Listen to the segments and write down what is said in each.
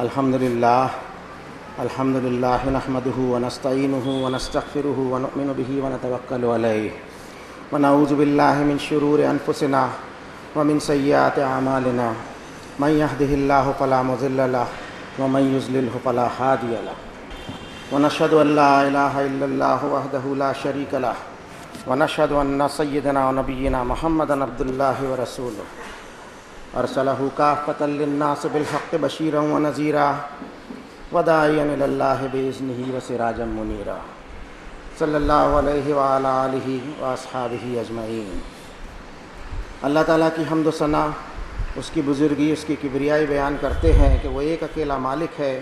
الحمد للہ نحمده ونستعینه ونستغفره ونؤمن به ونتوکل علیہ ونعوذ باللہ من شرور انفسنا ومن سیئات اعمالنا من يهده الله فلا مضل له ومن يضلل فلا هادي له ونشهد ان لا اله الا الله وحده لا شريك له ونشهد ان سيدنا ونبينا محمدا عبد الله ورسوله ارسلہ کافۃ للناس بالحق بشیرا ونذیرا وداعیا الی اللہ باذنہ وسراجا منیرا صلی اللہ علیہ وعلی آلہ واصحابہ اجمعین۔ اللہ تعالیٰ کی حمد و ثنا، اس کی بزرگی، اس کی کبریائی بیان کرتے ہیں کہ وہ ایک اکیلا مالک ہے،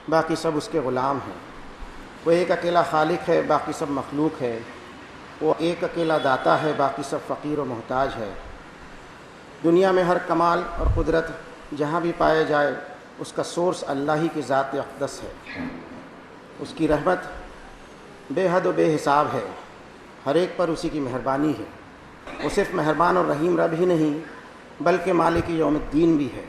باقی سب اس کے غلام ہیں۔ وہ ایک اکیلا خالق ہے، باقی سب مخلوق ہے۔ وہ ایک اکیلا داتا ہے، باقی سب فقیر و محتاج ہے۔ دنیا میں ہر کمال اور قدرت جہاں بھی پائے جائے، اس کا سورس اللہ ہی کی ذات اقدس ہے۔ اس کی رحمت بے حد و بے حساب ہے، ہر ایک پر اسی کی مہربانی ہے۔ وہ صرف مہربان اور رحیم رب ہی نہیں بلکہ مالک یوم الدین بھی ہے۔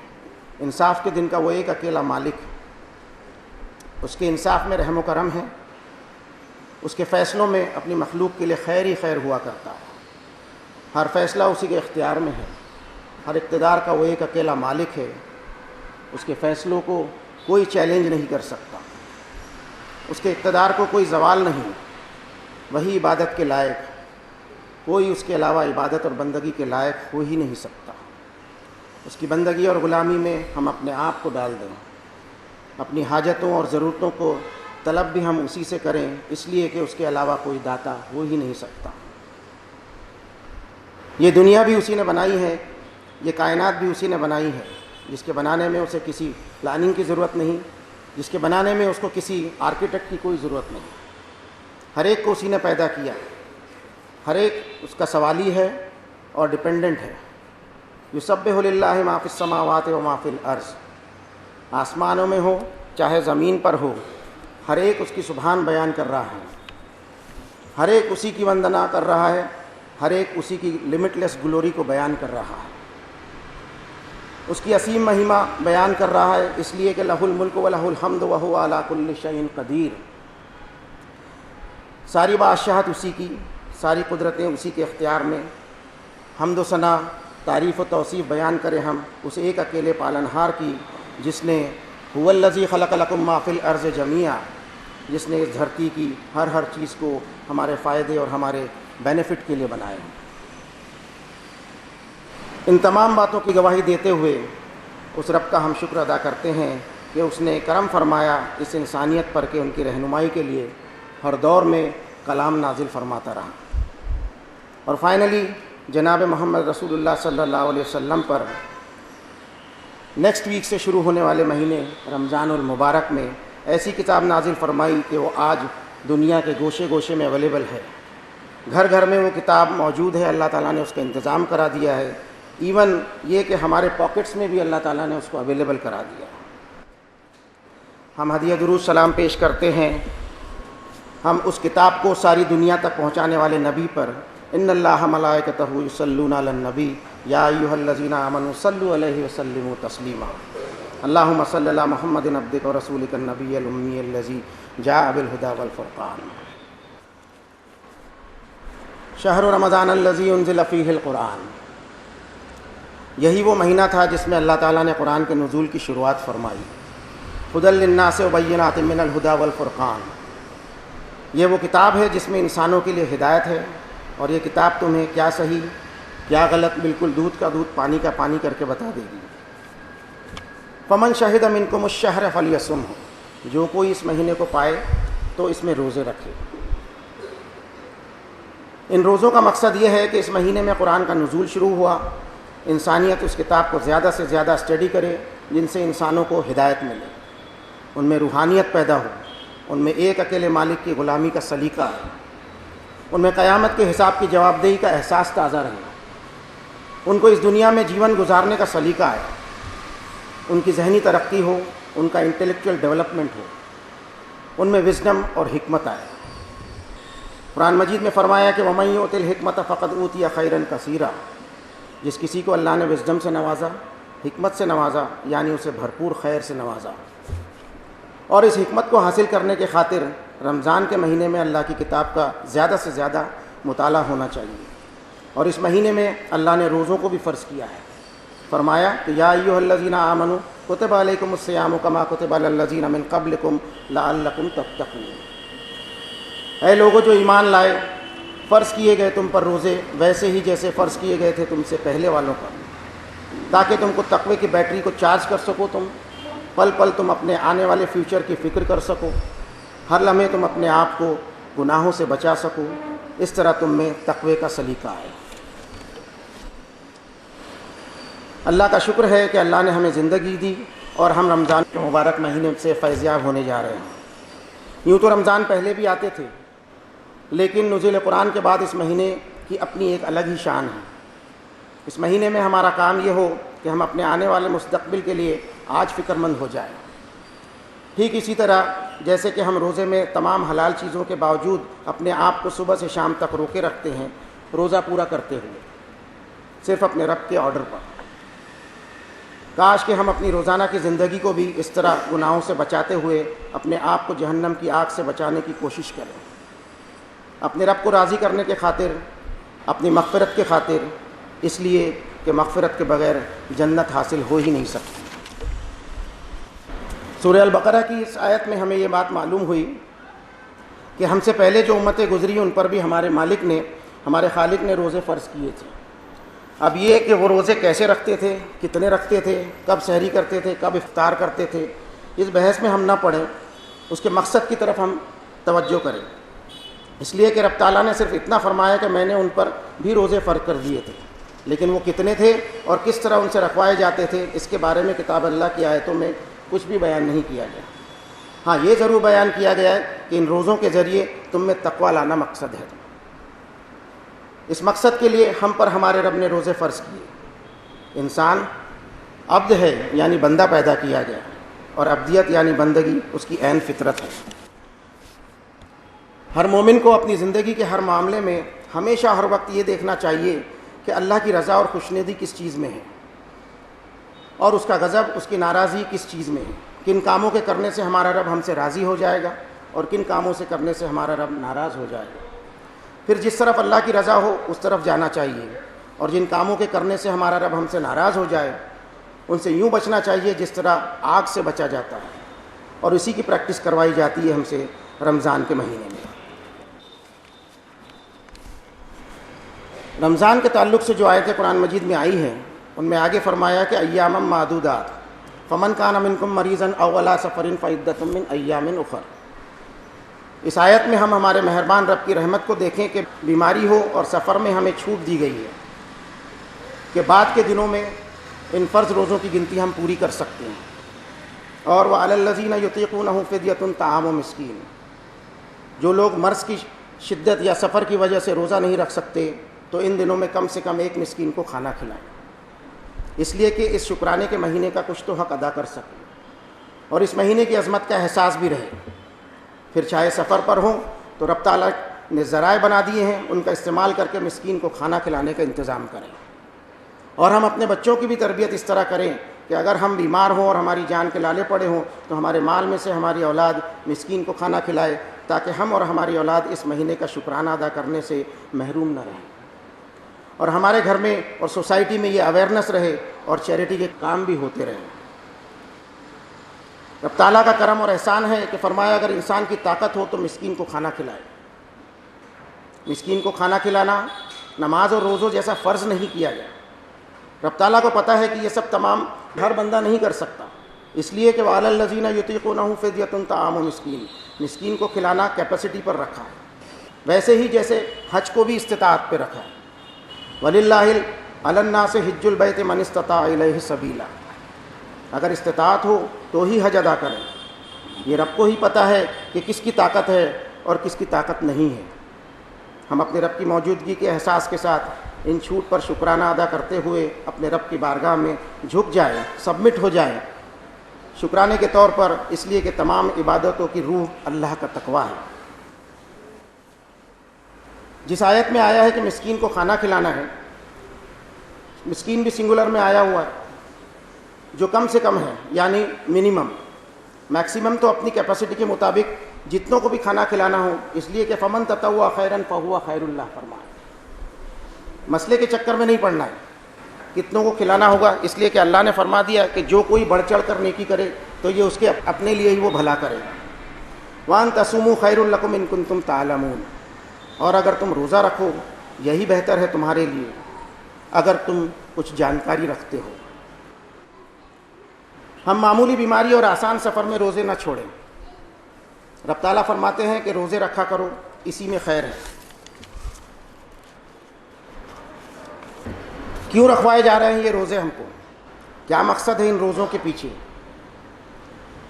انصاف کے دن کا وہ ایک اکیلا مالک ہے۔ اس کے انصاف میں رحم و کرم ہے۔ اس کے فیصلوں میں اپنی مخلوق کے لیے خیر ہی خیر ہوا کرتا ہے۔ ہر فیصلہ اسی کے اختیار میں ہے۔ ہر اقتدار کا وہ ایک اکیلا مالک ہے۔ اس کے فیصلوں کو کوئی چیلنج نہیں کر سکتا۔ اس کے اقتدار کو کوئی زوال نہیں۔ وہی عبادت کے لائق، کوئی اس کے علاوہ عبادت اور بندگی کے لائق ہو ہی نہیں سکتا۔ اس کی بندگی اور غلامی میں ہم اپنے آپ کو ڈال دیں، اپنی حاجتوں اور ضرورتوں کو طلب بھی ہم اسی سے کریں، اس لیے کہ اس کے علاوہ کوئی داتا ہو ہی نہیں سکتا۔ یہ دنیا بھی اسی نے بنائی ہے، یہ کائنات بھی اسی نے بنائی ہے، جس کے بنانے میں اسے کسی پلاننگ کی ضرورت نہیں، جس کے بنانے میں اس کو کسی آرکیٹیکٹ کی کوئی ضرورت نہیں۔ ہر ایک کو اسی نے پیدا کیا، ہر ایک اس کا سوالی ہے اور ڈپینڈنٹ ہے۔ یسبح للہ ما فی السماوات و ما فی الارض، آسمانوں میں ہو چاہے زمین پر ہو، ہر ایک اس کی سبحان بیان کر رہا ہے۔ ہر ایک اسی کی وندنا کر رہا ہے، ہر ایک اسی کی لمٹ لیس گلوری کو بیان کر رہا ہے، اس کی عظیم مہمہ بیان کر رہا ہے، اس لیے کہ لہ الملک و لہ الحمد وہو علی کل شیء قدیر۔ ساری بادشاہت اسی کی، ساری قدرتیں اسی کے اختیار میں۔ حمد و ثنا، تعریف و توصیف بیان کریں ہم اس ایک اکیلے پالنہار کی، جس نے هو الذی خلق لکم ما فی الارض جمیعا، جس نے اس دھرتی کی ہر چیز کو ہمارے فائدے اور ہمارے بینیفٹ کے لیے بنایا۔ ان تمام باتوں کی گواہی دیتے ہوئے اس رب کا ہم شکر ادا کرتے ہیں کہ اس نے کرم فرمایا اس انسانیت پر کہ ان کی رہنمائی کے لیے ہر دور میں کلام نازل فرماتا رہا۔ اور فائنلی جناب محمد رسول اللہ صلی اللہ علیہ وسلم پر نیکسٹ ویک سے شروع ہونے والے مہینے رمضان المبارک میں ایسی کتاب نازل فرمائی کہ وہ آج دنیا کے گوشے گوشے میں اویلیبل ہے۔ گھر گھر میں وہ کتاب موجود ہے، اللہ تعالیٰ نے اس کا انتظام کرا دیا ہے۔ ایون یہ کہ ہمارے پاکٹس میں بھی اللہ تعالیٰ نے اس کو اویلیبل کرا دیا۔ ہم ہدیہ درود سلام پیش کرتے ہیں ہم اس کتاب کو ساری دنیا تک پہنچانے والے نبی پر۔ ان اللہ ملائکتہ یصلون علی النبی یا ایھا الذین آمنوا صلوا علیہ وسلموا تسلیما۔ اللہم صل علی محمد عبدک ورسولک النبی الامی الذی جاء بالہدی والفرقان۔ شہر رمضان الذی انزل فیہ القرآن، یہی وہ مہینہ تھا جس میں اللہ تعالیٰ نے قرآن کے نزول کی شروعات فرمائی۔ ھدی للناس وبینات من الھدی والفرقان، یہ وہ کتاب ہے جس میں انسانوں کے لیے ہدایت ہے، اور یہ کتاب تمہیں کیا صحیح کیا غلط بالکل دودھ کا دودھ پانی کا پانی کر کے بتا دے گی۔ فمن شہد منکم الشہر فلیصمہ، جو کوئی اس مہینے کو پائے تو اس میں روزے رکھے۔ ان روزوں کا مقصد یہ ہے کہ اس مہینے میں قرآن کا نزول شروع ہوا، انسانیت اس کتاب کو زیادہ سے زیادہ اسٹڈی کرے، جن سے انسانوں کو ہدایت ملے، ان میں روحانیت پیدا ہو، ان میں ایک اکیلے مالک کی غلامی کا سلیقہ، ان میں قیامت کے حساب کی جواب دہی کا احساس تازہ رہے، ان کو اس دنیا میں جیون گزارنے کا سلیقہ ہے، ان کی ذہنی ترقی ہو، ان کا انٹلیکچوئل ڈیولپمنٹ ہو، ان میں وزڈم اور حکمت آئے۔ قرآن مجید میں فرمایا کہ وَمَن یُؤْتِ الْحِکْمَةَ فَقَدْ أُوتِیَ خَیْرًا کَثِیرًا، جس کسی کو اللہ نے وزڈم سے نوازا، حکمت سے نوازا، یعنی اسے بھرپور خیر سے نوازا۔ اور اس حکمت کو حاصل کرنے کے خاطر رمضان کے مہینے میں اللہ کی کتاب کا زیادہ سے زیادہ مطالعہ ہونا چاہیے. اور اس مہینے میں اللہ نے روزوں کو بھی فرض کیا ہے. فرمایا کہ یا ایھا الذین آمنوا کتب علیکم الصیام کما کتب علی الذین من قبلکم لعلکم تتقون. اے لوگوں جو ایمان لائے، فرض کیے گئے تم پر روزے ویسے ہی جیسے فرض کیے گئے تھے تم سے پہلے والوں پر، تاکہ تم کو تقوی کی بیٹری کو چارج کر سکو، تم پل پل تم اپنے آنے والے فیوچر کی فکر کر سکو، ہر لمحے تم اپنے آپ کو گناہوں سے بچا سکو. اس طرح تم میں تقوی کا سلیقہ آئے. اللہ کا شکر ہے کہ اللہ نے ہمیں زندگی دی اور ہم رمضان کے مبارک مہینے سے فیضیاب ہونے جا رہے ہیں. یوں تو رمضان پہلے بھی آتے تھے، لیکن نزول قرآن کے بعد اس مہینے کی اپنی ایک الگ ہی شان ہے. اس مہینے میں ہمارا کام یہ ہو کہ ہم اپنے آنے والے مستقبل کے لیے آج فکر مند ہو جائیں. ٹھیک اسی طرح جیسے کہ ہم روزے میں تمام حلال چیزوں کے باوجود اپنے آپ کو صبح سے شام تک روکے رکھتے ہیں، روزہ پورا کرتے ہوئے صرف اپنے رب کے آرڈر پر. کاش کہ ہم اپنی روزانہ کی زندگی کو بھی اس طرح گناہوں سے بچاتے ہوئے اپنے آپ کو جہنم کی آگ سے بچانے کی کوشش کریں، اپنے رب کو راضی کرنے کے خاطر، اپنی مغفرت کے خاطر، اس لیے کہ مغفرت کے بغیر جنت حاصل ہو ہی نہیں سکتی. سورہ البقرہ کی اس آیت میں ہمیں یہ بات معلوم ہوئی کہ ہم سے پہلے جو امتیں گزری ان پر بھی ہمارے مالک نے، ہمارے خالق نے روزے فرض کیے تھے. اب یہ کہ وہ روزے کیسے رکھتے تھے، کتنے رکھتے تھے، کب سحری کرتے تھے، کب افطار کرتے تھے، اس بحث میں ہم نہ پڑیں، اس کے مقصد کی طرف ہم توجہ کریں. اس لیے کہ رب تعالیٰ نے صرف اتنا فرمایا کہ میں نے ان پر بھی روزے فرض کر دیے تھے، لیکن وہ کتنے تھے اور کس طرح ان سے رکھوائے جاتے تھے اس کے بارے میں کتاب اللہ کی آیتوں میں کچھ بھی بیان نہیں کیا گیا. ہاں یہ ضرور بیان کیا گیا ہے کہ ان روزوں کے ذریعے تم میں تقویٰ لانا مقصد ہے. اس مقصد کے لیے ہم پر ہمارے رب نے روزے فرض کیے. انسان عبد ہے یعنی بندہ پیدا کیا گیا، اور عبدیت یعنی بندگی اس کی عین فطرت ہے. ہر مومن کو اپنی زندگی کے ہر معاملے میں ہمیشہ ہر وقت یہ دیکھنا چاہیے کہ اللہ کی رضا اور خوشنودی کس چیز میں ہے، اور اس کا غضب، اس کی ناراضی کس چیز میں ہے. کن کاموں کے کرنے سے ہمارا رب ہم سے راضی ہو جائے گا اور کن کاموں سے کرنے سے ہمارا رب ناراض ہو جائے گا. پھر جس طرف اللہ کی رضا ہو اس طرف جانا چاہیے، اور جن کاموں کے کرنے سے ہمارا رب ہم سے ناراض ہو جائے ان سے یوں بچنا چاہیے جس طرح آگ سے بچا جاتا ہے. اور اسی کی پریکٹس کروائی جاتی ہے ہم سے رمضان کے مہینے میں. رمضان کے تعلق سے جو آیتیں قرآن مجید میں آئی ہیں ان میں آگے فرمایا کہ ایام معدودات فمن کان منکم مریضا او علی سفر فعدۃ من ایام اخر. اس آیت میں ہم ہمارے مہربان رب کی رحمت کو دیکھیں کہ بیماری ہو اور سفر میں ہمیں چھوٹ دی گئی ہے کہ بعد کے دنوں میں ان فرض روزوں کی گنتی ہم پوری کر سکتے ہیں. اور وعلی الذین یطیقونہ فدیۃ طعام مسکین، جو لوگ مرض کی شدت یا سفر کی وجہ سے روزہ نہیں رکھ سکتے تو ان دنوں میں کم سے کم ایک مسکین کو کھانا کھلائیں، اس لیے کہ اس شکرانے کے مہینے کا کچھ تو حق ادا کر سکیں اور اس مہینے کی عظمت کا احساس بھی رہے. پھر چاہے سفر پر ہوں تو رب تعالیٰ نے ذرائع بنا دیے ہیں، ان کا استعمال کر کے مسکین کو کھانا کھلانے کا انتظام کریں. اور ہم اپنے بچوں کی بھی تربیت اس طرح کریں کہ اگر ہم بیمار ہوں اور ہماری جان کے لالے پڑے ہوں تو ہمارے مال میں سے ہماری اولاد مسکین کو کھانا کھلائے، تاکہ ہم اور ہماری اولاد اس مہینے کا شکرانہ ادا کرنے سے محروم نہ رہیں، اور ہمارے گھر میں اور سوسائٹی میں یہ اویئرنیس رہے اور چیریٹی کے کام بھی ہوتے رہیں. رب تعالیٰ کا کرم اور احسان ہے کہ فرمایا اگر انسان کی طاقت ہو تو مسکین کو کھانا کھلائے. مسکین کو کھانا کھلانا نماز اور روزوں جیسا فرض نہیں کیا گیا. رب تعالیٰ کو پتہ ہے کہ یہ سب تمام ہر بندہ نہیں کر سکتا، اس لیے کہ وعلی الذین یطیقونہ فدیۃ طعام مسکین، مسکین کو کھلانا کیپیسٹی پر رکھا ہے، ویسے ہی جیسے حج کو بھی استطاعت پہ رکھا ہے. وَلِلَّهِ عَلَى النَّاسِ حِجُّ الْبَيْتِ مَنِ اسْتَطَاعَ إِلَيْهِ سَبِيلًا. اگر استطاعت ہو تو ہی حج ادا کریں. یہ رب کو ہی پتہ ہے کہ کس کی طاقت ہے اور کس کی طاقت نہیں ہے. ہم اپنے رب کی موجودگی کے احساس کے ساتھ ان چھوٹ پر شکرانہ ادا کرتے ہوئے اپنے رب کی بارگاہ میں جھک جائیں، سبمٹ ہو جائیں شکرانے کے طور پر، اس لیے کہ تمام عبادتوں کی روح اللہ کا تقویٰ ہے. جس آیت میں آیا ہے کہ مسکین کو کھانا کھلانا ہے، مسکین بھی سنگولر میں آیا ہوا ہے، جو کم سے کم ہے یعنی منیمم. میکسیمم تو اپنی کیپیسٹی کے مطابق جتنوں کو بھی کھانا کھلانا ہو، اس لیے کہ فمن تطوع خیرا فہو خیر اللہ فرمایا. مسئلے کے چکر میں نہیں پڑنا ہے، کتنوں کو کھلانا ہوگا اس لیے کہ اللہ نے فرما دیا کہ جو کوئی بڑھ چڑھ کر نیکی کرے تو یہ اس کے اپنے لیے ہی وہ بھلا کرے. وَأَن تَصُومُوا خَيْرٌ لَكُمْ إِن كُنتُمْ تَعْلَمُونَ، اور اگر تم روزہ رکھو یہی بہتر ہے تمہارے لیے اگر تم کچھ جانکاری رکھتے ہو. ہم معمولی بیماری اور آسان سفر میں روزے نہ چھوڑیں. رب تعالیٰ فرماتے ہیں کہ روزے رکھا کرو، اسی میں خیر ہے. کیوں رکھوائے جا رہے ہیں یہ روزے ہم کو؟ کیا مقصد ہے ان روزوں کے پیچھے؟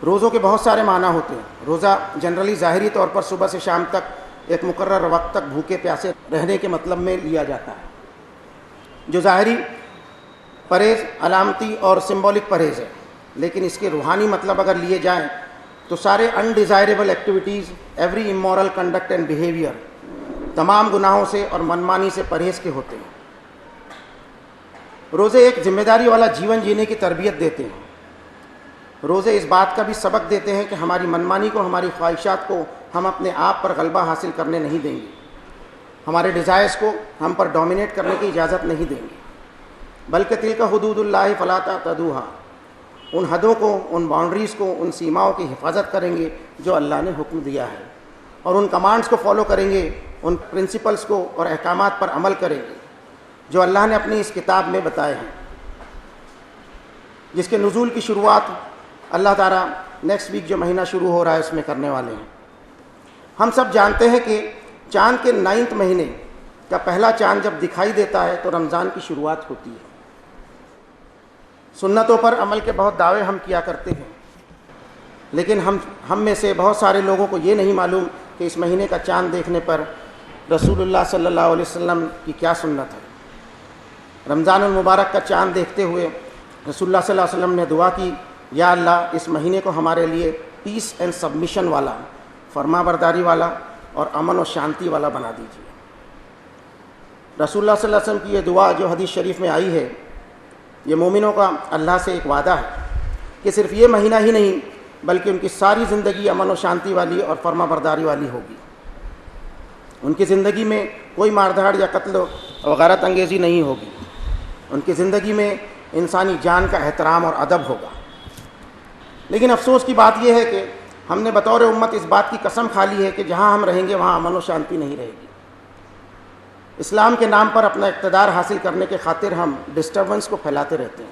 روزوں کے بہت سارے معنی ہوتے ہیں. روزہ جنرلی ظاہری طور پر صبح سے شام تک ایک مقرر وقت تک بھوکے پیاسے رہنے کے مطلب میں لیا جاتا ہے، جو ظاہری پرہیز علامتی اور سمبولک پرہیز ہے. لیکن اس کے روحانی مطلب اگر لیے جائیں تو سارے undesirable activities, every amoral conduct and behaviour, تمام گناہوں سے اور منمانی سے پرہیز کے ہوتے ہیں. روزے ایک ذمہ داری والا جیون جینے کی تربیت دیتے ہیں. روزے اس بات کا بھی سبق دیتے ہیں کہ ہماری منمانی کو، ہماری خواہشات کو ہم اپنے آپ پر غلبہ حاصل کرنے نہیں دیں گے، ہمارے ڈیزائرز کو ہم پر ڈومینیٹ کرنے کی اجازت نہیں دیں گے، بلکہ تلک حدود اللہ فلا تعتدوها، ان حدوں کو، ان باؤنڈریز کو، ان سیماؤں کی حفاظت کریں گے جو اللہ نے حکم دیا ہے، اور ان کمانڈز کو فالو کریں گے، ان پرنسپلز کو اور احکامات پر عمل کریں گے جو اللہ نے اپنی اس کتاب میں بتائے ہیں، جس کے نزول کی شروعات اللہ تعالیٰ نیکسٹ ویک جو مہینہ شروع ہو رہا ہے اس میں کرنے والے ہیں. ہم سب جانتے ہیں کہ چاند کے 9 مہینے کا پہلا چاند جب دکھائی دیتا ہے تو رمضان کی شروعات ہوتی ہے. سنتوں پر عمل کے بہت دعوے ہم کیا کرتے ہیں، لیکن ہم میں سے بہت سارے لوگوں کو یہ نہیں معلوم کہ اس مہینے کا چاند دیکھنے پر رسول اللہ صلی اللہ علیہ وسلم کی کیا سنت ہے. رمضان المبارک کا چاند دیکھتے ہوئے رسول اللہ صلی اللہ علیہ وسلم نے دعا کی، یا اللہ اس مہینے کو ہمارے لیے پیس اینڈ سبمیشن والا، فرما برداری والا اور امن و شانتی والا بنا دیجیے. رسول اللہ صلی اللہ علیہ وسلم کی یہ دعا جو حدیث شریف میں آئی ہے، یہ مومنوں کا اللہ سے ایک وعدہ ہے کہ صرف یہ مہینہ ہی نہیں بلکہ ان کی ساری زندگی امن و شانتی والی اور فرما برداری والی ہوگی. ان کی زندگی میں کوئی ماردھاڑ یا قتل و غارت انگیزی نہیں ہوگی. ان کی زندگی میں انسانی جان کا احترام اور ادب ہوگا. لیکن افسوس کی بات یہ ہے کہ ہم نے بطور امت اس بات کی قسم کھا لی ہے کہ جہاں ہم رہیں گے وہاں امن و شانتی نہیں رہے گی. اسلام کے نام پر اپنا اقتدار حاصل کرنے کے خاطر ہم ڈسٹربنس کو پھیلاتے رہتے ہیں،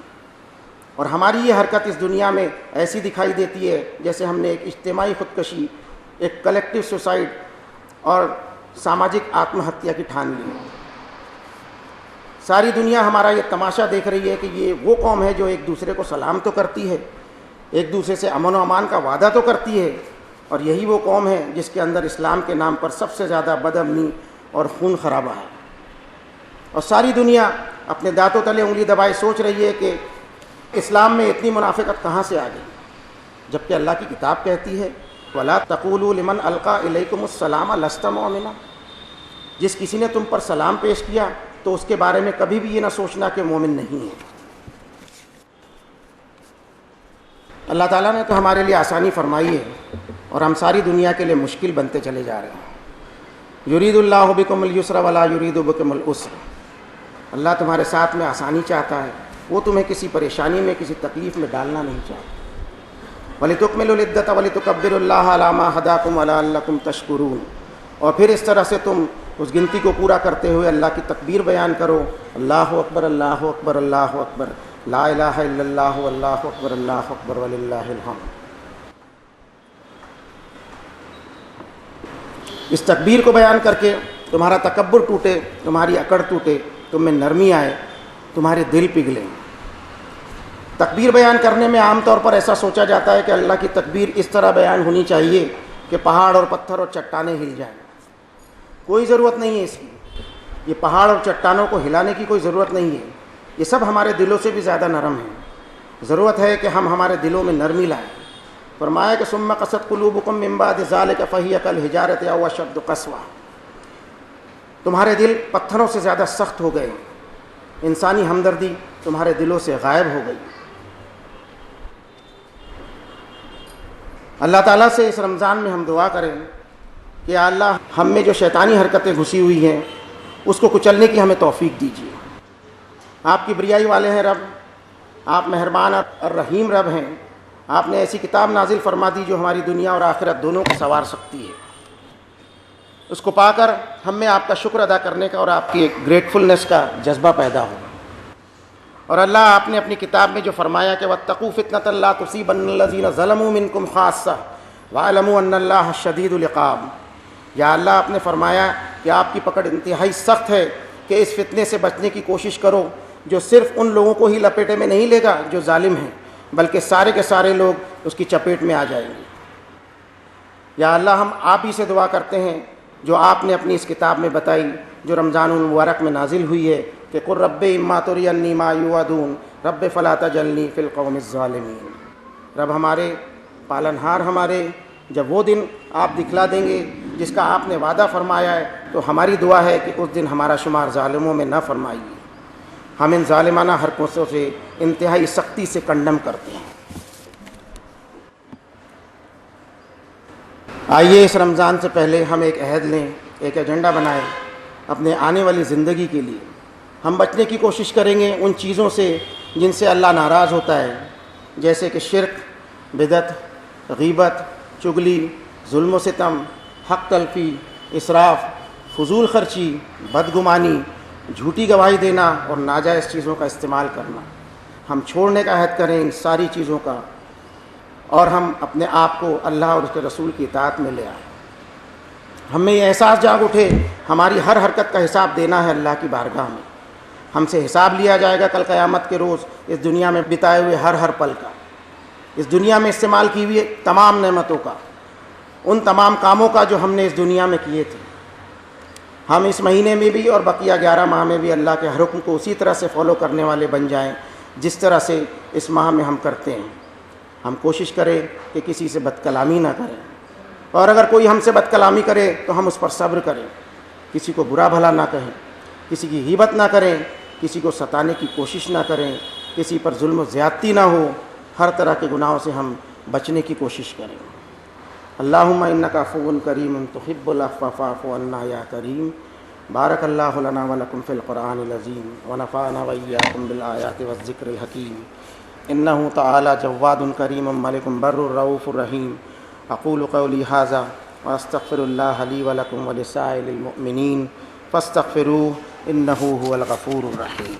اور ہماری یہ حرکت اس دنیا میں ایسی دکھائی دیتی ہے جیسے ہم نے ایک اجتماعی خودکشی، ایک کلیکٹیو سوسائڈ اور ساماجک آتم ہتیا کی ٹھان لی. ساری دنیا ہمارا یہ تماشا دیکھ رہی ہے کہ یہ وہ قوم ہے جو ایک دوسرے کو سلام تو کرتی ہے، ایک دوسرے سے امن و امان کا وعدہ تو کرتی ہے، اور یہی وہ قوم ہے جس کے اندر اسلام کے نام پر سب سے زیادہ بد امنی اور خون خرابہ ہے. اور ساری دنیا اپنے دانتوں تلے انگلی دبائے سوچ رہی ہے کہ اسلام میں اتنی منافقت کہاں سے آ گئی، جبکہ اللہ کی کتاب کہتی ہے وَلَا تَقُولُوا لِمَنْ أَلْقَىٰ إِلَيْكُمُ السَّلَامَ لَسْتَ مُؤْمِنًا، جس کسی نے تم پر سلام پیش کیا تو اس کے بارے میں کبھی بھی یہ نہ سوچنا کہ مومن نہیں ہے. اللہ تعالیٰ نے تو ہمارے لیے آسانی فرمائی ہے اور ہم ساری دنیا کے لیے مشکل بنتے چلے جا رہے ہیں. یرید اللہ بکم اليسر ولا یرید بکم العسر، اللہ تمہارے ساتھ میں آسانی چاہتا ہے، وہ تمہیں کسی پریشانی میں، کسی تکلیف میں ڈالنا نہیں چاہتا. وَلِتُكْمِلُوا الْعِدَّةَ وَلِتُكَبِّرُوا اللَّهَ عَلَىٰ مَا هَدَاكُمْ وَلَعَلَّكُمْ تَشْكُرُونَ، اور پھر اس طرح سے تم اس گنتی کو پورا کرتے ہوئے اللہ کی تکبیر بیان کرو، اللہ اکبر اللہ اکبر اللہ اکبر، لا الہ الا اللہ واللہ اکبر اللہ اکبر وللہ الحمد. اس تکبیر کو بیان کر کے تمہارا تکبر ٹوٹے، تمہاری اکڑ ٹوٹے، تم میں نرمی آئے، تمہارے دل پگھلیں. تکبیر بیان کرنے میں عام طور پر ایسا سوچا جاتا ہے کہ اللہ کی تکبیر اس طرح بیان ہونی چاہیے کہ پہاڑ اور پتھر اور چٹانیں ہل جائیں. کوئی ضرورت نہیں ہے اس کی، یہ پہاڑ اور چٹانوں کو ہلانے کی کوئی ضرورت نہیں ہے، یہ سب ہمارے دلوں سے بھی زیادہ نرم ہیں. ضرورت ہے کہ ہم ہمارے دلوں میں نرمی لائیں. فرمایا کہ ثم قست قلوبکم من بعد ذلک فہی کالحجارۃ او اشد قسوہ، تمہارے دل پتھروں سے زیادہ سخت ہو گئے، انسانی ہمدردی تمہارے دلوں سے غائب ہو گئی. اللہ تعالیٰ سے اس رمضان میں ہم دعا کریں کہ یا اللہ ہم میں جو شیطانی حرکتیں گھسی ہوئی ہیں اس کو کچلنے کی ہمیں توفیق دیجیے۔ آپ کی بریائی والے ہیں رب، آپ مہربان اور رحیم رب ہیں۔ آپ نے ایسی کتاب نازل فرما دی جو ہماری دنیا اور آخرت دونوں کو سنوار سکتی ہے۔ اس کو پا کر ہم میں آپ کا شکر ادا کرنے کا اور آپ کی گریٹفلنس کا جذبہ پیدا ہو۔ اور اللہ آپ نے اپنی کتاب میں جو فرمایا کہ وَاتَّقُوا فِتْنَةً لَا تُصِيبَنَّ الَّذِينَ ظَلَمُوا مِنكُمْ خَاصَّةً وَاعْلَمُوا أَنَّ اللَّهَ شَدِيدُ الْعِقَابِ، یا اللہ آپ نے فرمایا کہ آپ کی پکڑ انتہائی سخت ہے کہ اس فتنے سے بچنے کی کوشش کرو جو صرف ان لوگوں کو ہی لپیٹے میں نہیں لے گا جو ظالم ہیں، بلکہ سارے کے سارے لوگ اس کی چپیٹ میں آ جائیں گے۔ یا اللہ ہم آپ ہی سے دعا کرتے ہیں جو آپ نے اپنی اس کتاب میں بتائی جو رمضان المبارک میں نازل ہوئی ہے کہ قل رب اما ترینی ما یوعدون رب فلا تجلنی فی القوم الظالمین۔ رب ہمارے پالنہار ہمارے، جب وہ دن آپ دکھلا دیں گے جس کا آپ نے وعدہ فرمایا ہے تو ہماری دعا ہے کہ اس دن ہمارا شمار ظالموں میں نہ فرمائیے۔ ہم ان ظالمانہ حرکتوں سے انتہائی سختی سے کنڈم کرتے ہیں۔ آئیے اس رمضان سے پہلے ہم ایک عہد لیں، ایک ایجنڈا بنائیں اپنے آنے والی زندگی کے لیے۔ ہم بچنے کی کوشش کریں گے ان چیزوں سے جن سے اللہ ناراض ہوتا ہے، جیسے کہ شرک، بدعت، غیبت، چغلی، ظلم و ستم، حق تلفی، اسراف، فضول خرچی، بدگمانی، جھوٹی گواہی دینا اور ناجائز چیزوں کا استعمال کرنا۔ ہم چھوڑنے کا عہد کریں ان ساری چیزوں کا، اور ہم اپنے آپ کو اللہ اور اس کے رسول کی اطاعت میں لے آئیں۔ ہم میں یہ احساس جاگ اٹھے ہماری ہر حرکت کا حساب دینا ہے اللہ کی بارگاہ میں۔ ہم سے حساب لیا جائے گا کل قیامت کے روز اس دنیا میں بتائے ہوئے ہر پل کا، اس دنیا میں استعمال کی ہوئی تمام نعمتوں کا، ان تمام کاموں کا جو ہم نے اس دنیا میں کیے تھے۔ ہم اس مہینے میں بھی اور بقیہ 11 ماہ میں بھی اللہ کے ہر حکم کو اسی طرح سے فالو کرنے والے بن جائیں جس طرح سے اس ماہ میں ہم کرتے ہیں۔ ہم کوشش کریں کہ کسی سے بد کلامی نہ کریں، اور اگر کوئی ہم سے بد کلامی کرے تو ہم اس پر صبر کریں، کسی کو برا بھلا نہ کہیں، کسی کی غیبت نہ کریں، کسی کو ستانے کی کوشش نہ کریں، کسی پر ظلم و زیادتی نہ ہو، ہر طرح کے گناہوں سے ہم بچنے کی کوشش کریں۔ اللہم انک عفو کریم تحب العفو فاعف عنا یا کریم۔ بارک اللہ لنا ولکم فی القرآن العظیم ونفعنا وإیاکم بالآیات والذکر الحکیم۔ انہ تعالی جواد کریم ملک بر رؤوف الرحیم۔ اقول قولی ھذا واستغفر اللہ لی ولکم ولسائر المؤمنین فاستغفروہ انہ ھو الغفور الرحیم۔